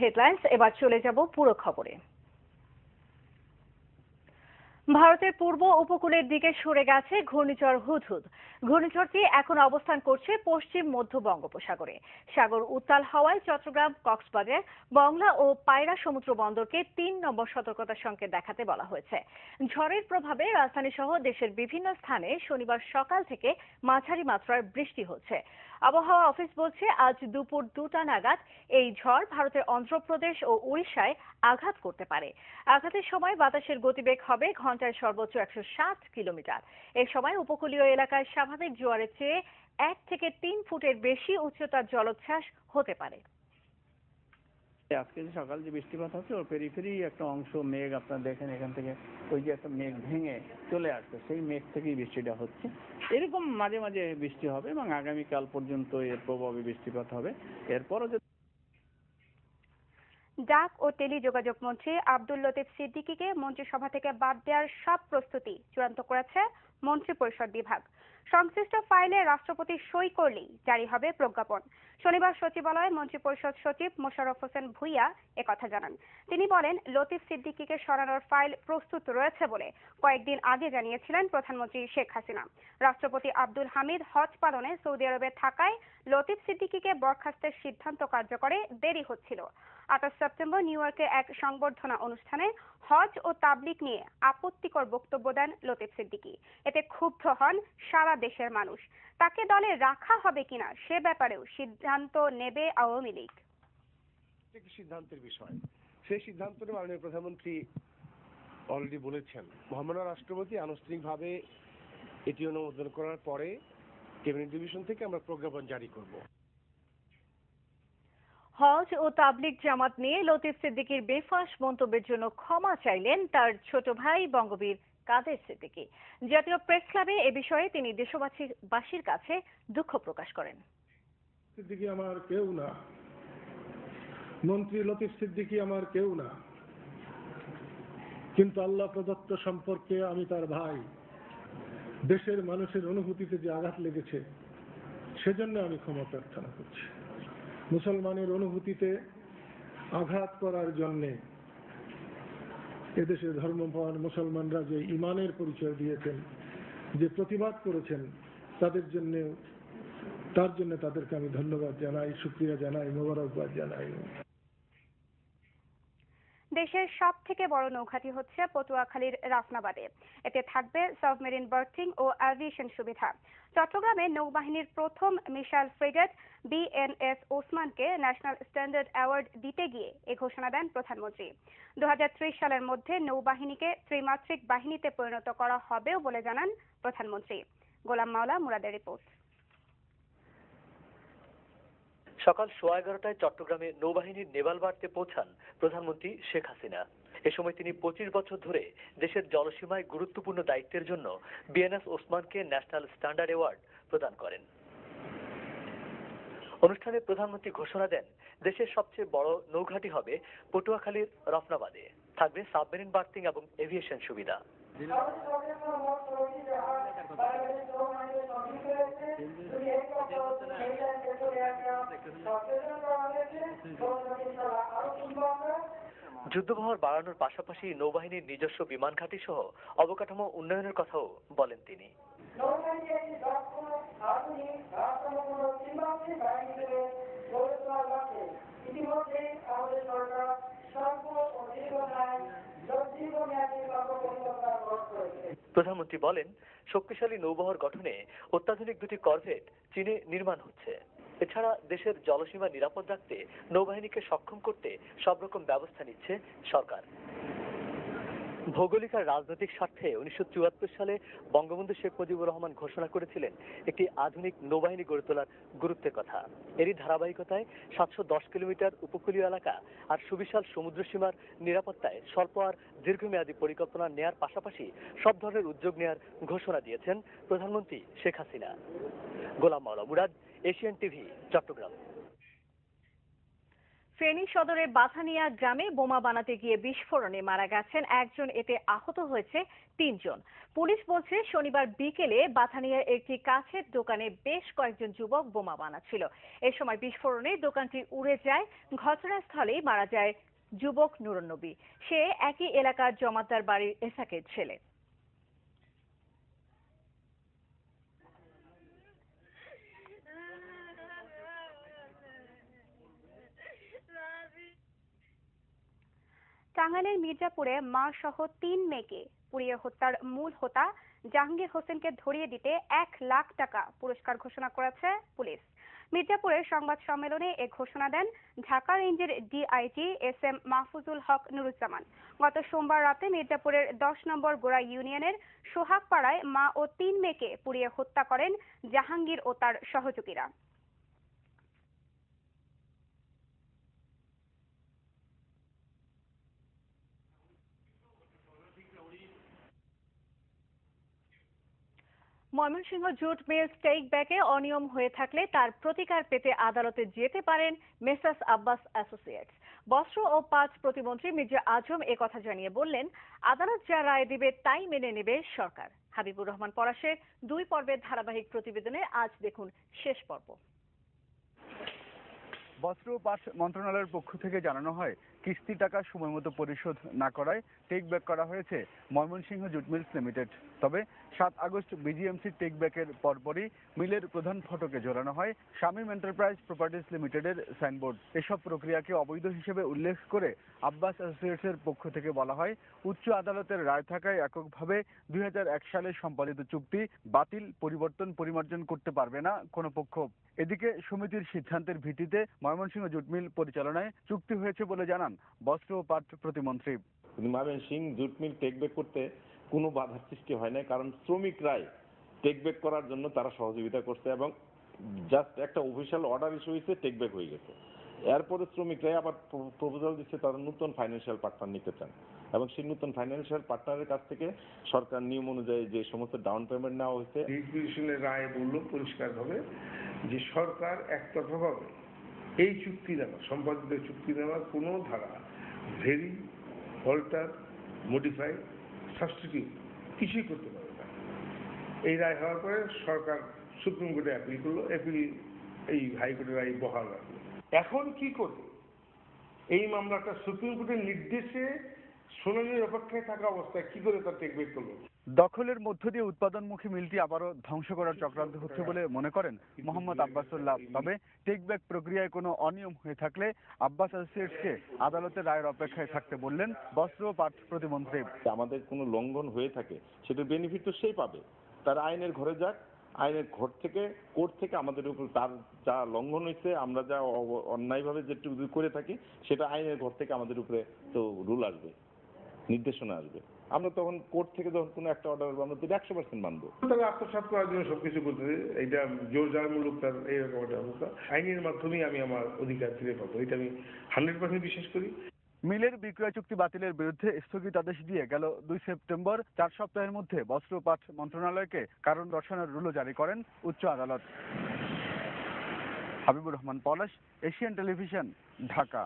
Headlines. এবার চলে যাব পুরো খবরে। ভারতের পূর্ব উপকূলের দিকে সরে গেছে ঘূর্ণিঝড় হুদহুদ। ঘূর্ণিঝড়টি এখন অবস্থান করছে পশ্চিম মধ্য বঙ্গোপসাগরে। সাগর উত্তাল হওয়ায় চট্টগ্রাম, কক্সবাজার, মংলা ও পায়রা সমুদ্র বন্দরকে ৩ নম্বর সতর্কতা সংকেত দেখাতে বলা হয়েছে। ঝড়ের প্রভাবে রাজধানী সহ দেশের বিভিন্ন স্থানে শনিবার সকাল থেকে মাঝারি মাত্রার বৃষ্টি হচ্ছে। আবহাওয়া অফিস বলছে আজ দুপুর 2টা নাগাদ এই ঝড় ভারতের অন্ধ্রপ্রদেশ ও উড়িষ্যায় আঘাত করতে পারে। আঘাতের সময় বাতাসের গতিবেগ হবে ঘন্টায় সর্বোচ্চ 160 কিলোমিটার। এ সময় উপকূলীয় এলাকায় স্বাভাবিক জোয়ারের চেয়ে 1 থেকে 3 ফুটের বেশি উচ্চতার জলোচ্ছ্বাস হতে পারে। আজকে যে সকাল যে বৃষ্টিপাত হচ্ছে ওর পেরিফেরি একটা অংশ মেঘ আপনারা দেখেন এখান থেকে ওই যে একটা মেঘ ভেঙে চলে আসছে, সেই মেঘ থেকেই বৃষ্টিটা হচ্ছে। এরকম মাঝে মাঝে বৃষ্টি হবে এবং আগামীকাল পর্যন্ত এর প্রভাবে বৃষ্টিপাত হবে। এরপরও যে ডাক ও টেলিযোগাযোগ মন্ত্রী আব্দুল লতিফ সিদ্দিকীকে মন্ত্রিসভা থেকে বাদ দেওয়ার সব প্রস্তুতি চূড়ান্ত করেছে মন্ত্রিপরিষদ বিভাগ। সংশ্লিষ্ট ফাইলে রাষ্ট্রপতি সই করলেই জারি হবে প্রজ্ঞাপন। শনিবার সচিবালয়ে মন্ত্রিপরিষদ সচিব মোশাররফ হোসেন ভূঁইয়া একথা জানান। তিনি বলেন, লতিফ সিদ্দিকীকে সরানোর ফাইল প্রস্তুত রয়েছে বলে কয়েকদিন আগে জানিয়েছিলেন প্রধানমন্ত্রী শেখ হাসিনা। রাষ্ট্রপতি আব্দুল হামিদ হজ পালনে সৌদি আরবে থাকায় লতিফ সিদ্দিকীকে বরখাস্তের সিদ্ধান্ত কার্যকরে দেরি হচ্ছিল। 28 সেপ্টেম্বর নিউ ইয়র্কে এক সংবর্ধনা অনুষ্ঠানে হজ ও তাবলিগ নিয়ে আপত্তিকর বক্তব্য দেন লতিফ সিদ্দিকী। এতে ক্ষুব্ধ হন সারা দেশের মানুষ। তাকে দলে রাখা হবে কিনা সে ব্যাপারেও সিদ্ধান্ত নেবে আওয়ামী লীগ। সিদ্ধান্তের বিষয়, সেই সিদ্ধান্তটি মাননীয় প্রধানমন্ত্রী অলরেডি বলেছেন। মহামান্য রাষ্ট্রপতি আনুষ্ঠানিকভাবে এটি অনুমোদন করার পরে ক্যাবিনেট ডিভিশন থেকে আমরা প্রজ্ঞাপন জারি করব। হজ ও তাবলিগ জামাত নিয়ে লতিফ সিদ্দিকীর বেফাঁস মন্তব্যের জন্য ক্ষমা চাইলেন তার ছোট ভাই বঙ্গবীর কাদের সিদ্দিকী। জাতীয় প্রেস ক্লাবে এ বিষয়ে তিনি দেশবাসীর কাছে দুঃখ প্রকাশ করেন। সিদ্দিকী আমার কেউ না, মন্ত্রী লতিফ সিদ্দিকী আমার কেউ না, কিন্তু আল্লাহ প্রদত্ত সম্পর্কে আমি তার ভাই। দেশের মানুষের অনুভূতিতে যে আঘাত লেগেছে সেজন্য আমি ক্ষমা প্রার্থনা করছি। মুসলমানের অনুভূতিতে আঘাত করার জন্য এদেশের ধর্মপ্রাণ মুসলমানরা যে ঈমানের পরিচয় দিয়েছেন, যে প্রতিবাদ করেছেন, তার জন্য তাদেরকে আমি ধন্যবাদ জানাই, শুকরিয়া জানাই, মোবারকবাদ জানাই। দেশের সব থেকে বড় নৌঘাঁটি হচ্ছে পটুয়াখালীর রাফনাবাদে। এতে থাকবে সাবমেরিন বার্থিং ও অ্যাভিয়েশন সুবিধা। চট্টগ্রামে নৌবাহিনীর প্রথম মিসাইল ফ্রিগেট বিএনএস ওসমানকে ন্যাশনাল স্ট্যান্ডার্ড অ্যাওয়ার্ড দিতে গিয়ে এ ঘোষণা দেন প্রধানমন্ত্রী। 2030 সালের মধ্যে নৌবাহিনীকে ত্রিমাত্রিক বাহিনীতে পরিণত করা হবেও বলে জানান প্রধানমন্ত্রী। গোলাম মাওলা মুরাদের রিপোর্ট। সকাল 11:15টায় চট্টগ্রামে নৌবাহিনীর নেভাল বার্তে পৌঁছান প্রধানমন্ত্রী শেখ হাসিনা। এ সময় তিনি 25 বছর ধরে দেশের জলসীমায় গুরুত্বপূর্ণ দায়িত্বের জন্য বিএনএস ওসমানকে ন্যাশনাল স্ট্যান্ডার্ড অ্যাওয়ার্ড প্রদান করেন। অনুষ্ঠানে প্রধানমন্ত্রী ঘোষণা দেন, দেশের সবচেয়ে বড় নৌঘাঁটি হবে পটুয়াখালীর রফনাবাদে। থাকবে সাবমেরিন বার্থিং এবং এভিয়েশন সুবিধা। যুদ্ধবহর বাড়ানোর পাশাপাশি নৌবাহিনীর নিজস্ব বিমান ঘাঁটি সহ অবকাঠামো উন্নয়নের কথাও বলেন তিনি। প্রধানমন্ত্রী বলেন, শক্তিশালী নৌবহর গঠনে অত্যাধুনিক 2টি করভেট চীনে নির্মাণ হচ্ছে। এছাড়া দেশের জলসীমা নিরাপদ রাখতে নৌবাহিনীকে সক্ষম করতে সব রকম ব্যবস্থা নিচ্ছে সরকার। ভৌগোলিক আর রাজনৈতিক স্বার্থে 1974 সালে বঙ্গবন্ধু শেখ মুজিবুর রহমান ঘোষণা করেছিলেন একটি আধুনিক নৌবাহিনী গড়ে তোলার গুরুত্বের কথা। এরই ধারাবাহিকতায় 710 কিলোমিটার উপকূলীয় এলাকা আর সুবিশাল সমুদ্র সীমার নিরাপত্তায় স্বল্প আর দীর্ঘমেয়াদী পরিকল্পনা নেয়ার পাশাপাশি সব ধরনের উদ্যোগ নেয়ার ঘোষণা দিয়েছেন প্রধানমন্ত্রী শেখ হাসিনা। গোলাম মাওলা মুরাদ, এশিয়ান টিভি, চট্টগ্রাম। ফেনী সদরের বাথানিয়া গ্রামে বোমা বানাতে গিয়ে বিস্ফোরণে মারা গেছেন একজন, এতে আহত হয়েছে 3 জন। পুলিশ বলছে শনিবার বিকেলে বাথানিয়ার একটি কাছের দোকানে বেশ কয়েকজন যুবক বোমা বানাচ্ছিল। এ সময় বিস্ফোরণে দোকানটি উড়ে যায়। ঘটনাস্থলেই মারা যায় যুবক নুরুন নবী। সে একই এলাকার জমাদ্দার বাড়ির এসাকের ছেলে। টাঙ্গাইলের মির্জাপুরে মা সহ 3 মেয়েকে পুড়িয়ে হত্যার মূল হোতা জাহাঙ্গীর হোসেনকে ধরিয়ে দিতে 1 লাখ টাকা পুরস্কার ঘোষণা করেছে পুলিশ। মির্জাপুরের সংবাদ সম্মেলনে এ ঘোষণা দেন ঢাকা রেঞ্জের ডিআইজি SM মাহফুজুল হক নুরুজ্জামান। গত সোমবার রাতে মির্জাপুরের 10 নম্বর গোড়া ইউনিয়নের সোহাগপাড়ায় মা ও 3 মেয়েকে পুড়িয়ে হত্যা করেন জাহাঙ্গীর ও তার সহযোগীরা। ময়মনসিংহ জুট মিলস টেক ব্যাকে অনিয়ম হয়ে থাকলে তার প্রতিকার পেতে আদালতে যেতে পারেন মেসার্স আব্বাস অ্যাসোসিয়েটস। বস্ত্র ও পাট প্রতিমন্ত্রী মির্জা আজম একথা জানিয়ে বললেন, আদালত যা রায় দিবে তাই মেনে নেবে সরকার। হাবিবুর রহমান পলাশের 2 পর্বের ধারাবাহিক প্রতিবেদনে আজ দেখুন শেষ পর্ব। বস্ত্র ও পাট মন্ত্রণালয়ের পক্ষ থেকে জানানো হয়, কিস্তি টাকা সময়মতো পরিশোধ না করায় টেক ব্যাক করা হয়েছে ময়মনসিংহ জুট মিলস লিমিটেড। তবে 7 আগস্ট বিজিএমসি টেক ব্যাকের পরপরই মিলের প্রধান ফটকে জোড়ানো হয় শামীম এন্টারপ্রাইজ প্রপার্টিজ লিমিটেডের সাইনবোর্ড। এসব প্রক্রিয়াকে অবৈধ হিসেবে উল্লেখ করে আব্বাস অ্যাসোসিয়েটসের পক্ষ থেকে বলা হয়, উচ্চ আদালতের রায় থাকায় এককভাবে 2001 সালে সম্পাদিত চুক্তি বাতিল, পরিবর্তন, পরিমার্জন করতে পারবে না কোনো পক্ষ। এদিকে সমিতির সিদ্ধান্তের ভিত্তিতে ময়মনসিংহ জুট মিল পরিচালনায় চুক্তি হয়েছে বলে জানান বস্ত্র ও পাট প্রতিমন্ত্রী। Mymensingh jute mill take back করতে কোনো বাধার সৃষ্টি হয় না, কারণ শ্রমিকরাই টেক ব্যাক করার জন্য তারা সহযোগিতা করছে এবং জাস্ট একটা অফিসিয়াল অর্ডার ইস্যু হয়েছে, টেক ব্যাক হয়ে গেছে। এরপরে শ্রমিকরাই আবার প্রপোজাল দিচ্ছে তারা নতুন ফাইন্যান্সিয়াল পার্টনার নিতে চান এবং সেই নতুন ফাইন্যান্সিয়াল পার্টনারের কাছ থেকে সরকার নিয়ম অনুযায়ী যে সমস্ত ডাউন পেমেন্ট নেওয়া হয়েছে। রিভিশনের রায় বলল পরিষ্কারভাবে যে সরকার একতরফাভাবে এই চুক্তিনামা, সম্পাদিত চুক্তিনামার কোনো ধারা ভেরি, অল্টার, মডিফাই, সাবস্টিটিউট কিছুই করতে পারবে না। এই রায় হওয়ার পরে সরকার সুপ্রিম কোর্টে অ্যাপিল করলো, অ্যাপিল এই হাইকোর্টের রায় বহাল রাখলো। এখন কি করবে? এই মামলাটা সুপ্রিম কোর্টের নির্দেশে শুনানির অপেক্ষায় থাকা অবস্থায় কি করে তা টেক ব্যাক করলো? দখলের মধ্য দিয়ে উৎপাদনমুখী মিলটি আবারও ধ্বংস করার চক্রান্ত হচ্ছে বলে মনে করেন মোহাম্মদ আব্বাসুল্লাহ। তবে টেক ব্যাক প্রক্রিয়ায় কোনো অনিয়ম হয়ে থাকলে আব্বাস অ্যাসোসিয়েটসকে আদালতের রায়ের অপেক্ষায় থাকতে বললেন বস্ত্র ও পাট প্রতিমন্ত্রী। আমাদের কোনো লঙ্ঘন হয়ে থাকে সেটার বেনিফিট তো সেই পাবে, তার আইনের ঘরে যাক, আইনের ঘর থেকে, কোর্ট থেকে আমাদের উপর তার যা লঙ্ঘন হয়েছে, আমরা যা অন্যায়ভাবে যেটুকু করে থাকি সেটা আইনের ঘর থেকে আমাদের উপরে তো রুল আসবে, নির্দেশনা আসবে। আমরা তখন কোর্ট থেকে যখন কোনো একটা অর্ডার করবো আমরা তো 100% মানবো। তাহলে আত্মসাৎ করার জন্য সবকিছু করতেছে, এটা জোর জারমূলক তার এইরকম একটা অবস্থা। আইনের মাধ্যমেই আমি আমার অধিকার ফিরে পাবো, এটা আমি 100% বিশ্বাস করি। মিলের বিক্রয় চুক্তি বাতিলের বিরুদ্ধে স্থগিতাদেশ দিয়ে গেল 2 সেপ্টেম্বর 4 সপ্তাহের মধ্যে বস্ত্র ও পাট মন্ত্রণালয়কে কারণ দর্শানোর রুলও জারি করেন উচ্চ আদালত। হাবিবুর রহমান পলাশ, এশিয়ান টেলিভিশন, ঢাকা।